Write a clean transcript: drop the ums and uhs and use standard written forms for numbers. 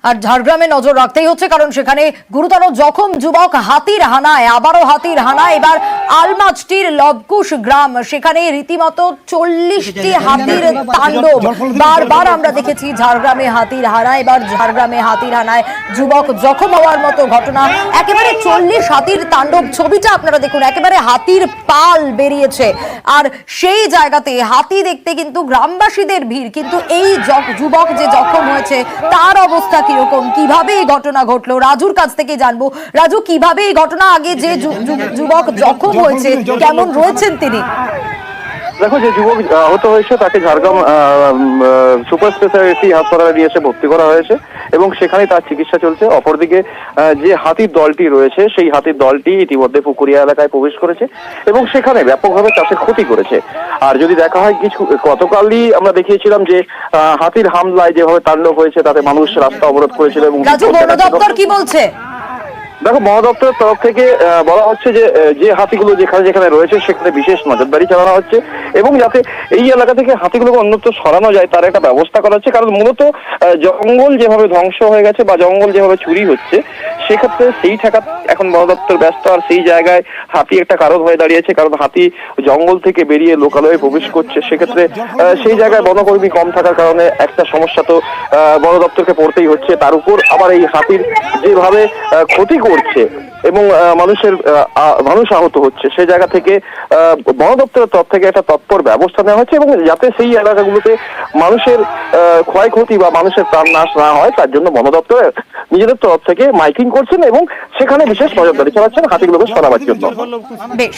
আর ঝাড়গ্রামে নজর রাখতেই হচ্ছে, কারণ সেখানে গুরুতর জখম যুবক হাতির হানায়। আবারও হাতির হানায়, এবার আলমাচটির লবকুশ গ্রাম, সেখানে রীতিমতো 40টি হাতির তাণ্ডব। বারবার আমরা দেখেছি ঝাড়গ্রামে হাতির হানায়, এবার ঝাড়গ্রামে হাতির হানায় যুবক জখম হওয়ার মতো ঘটনা। একেবারে 40 হাতির তাণ্ডব, ছবিটা আপনারা দেখুন, একেবারে হাতির পাল বেরিয়েছে। আর সেই জায়গাতে হাতি দেখতে কিন্তু গ্রামবাসীদের ভিড়, কিন্তু এই যুবক যে জখম হয়েছে তার অবস্থা কিরকম, কিভাবে এই ঘটনা ঘটলো, রাজুর কাছ থেকে জানবো। রাজু, কিভাবে এই ঘটনা, আগে যে যুবক জখম হয়েছে কেমন রয়েছেন তিনি? দেখো, যে যুবক আহত হয়েছে তাকে ঝাড়গ্রাম সুপার স্পেশালিটি হাসপাতালে নিয়ে এসে ভর্তি করা হয়েছে এবং সেখানে তার চিকিৎসা চলছে। অপরদিকে যে হাতির দলটি রয়েছে সেই হাতির দলটি ইতিমধ্যে পুকুরিয়া এলাকায় প্রবেশ করেছে এবং সেখানে ব্যাপকভাবে চাষের ক্ষতি করেছে। আর যদি দেখা হয়, গতকালই আমরা দেখিয়েছিলাম যে হাতির হামলায় যেভাবে তাণ্ডব হয়েছে তাতে মানুষ রাস্তা অবরোধ করেছিল। এবং বন দপ্তর কি বলছে? দেখো, বন দপ্তরের তরফ থেকে বলা হচ্ছে যে হাতিগুলো যেখানে যেখানে রয়েছে সেখানে বিশেষ নজরদারি চালানো হচ্ছে এবং যাতে এই এলাকা থেকে হাতিগুলোকে অন্যত্র সরানো যায় তার একটা ব্যবস্থা করা হচ্ছে। কারণ মূলত জঙ্গল যেভাবে ধ্বংস হয়ে গেছে বা জঙ্গল যেভাবে চুরি হচ্ছে, সেক্ষেত্রে সেই ঠেকা এখন বন দপ্তর ব্যস্ত। আর সেই জায়গায় হাতি একটা কারণ হয়ে দাঁড়িয়েছে, কারণ হাতি জঙ্গল থেকে বেরিয়ে লোকালয়ে প্রবেশ করছে। সেক্ষেত্রে সেই জায়গায় বনকর্মী কম থাকার কারণে একটা সমস্যা তো বন দপ্তরকে পড়তেই হচ্ছে। তার উপর আবার এই হাতির যেভাবে ক্ষতি করছে এবং মানুষ আহত হচ্ছে, সেই জায়গা থেকে বন দপ্তরের তরফ থেকে একটা তৎপর ব্যবস্থা নেওয়া হচ্ছে এবং যাতে সেই এলাকাগুলোতে মানুষের ক্ষয়ক্ষতি বা মানুষের প্রাণ নাশ না হয় তার জন্য বন দপ্তর নিজেদের তরফ থেকে মাইকিং করছেন এবং সেখানে বিশেষ নজরদারি চালাচ্ছেন হাতিগুলোকে সরাবার জন্য। বেশ।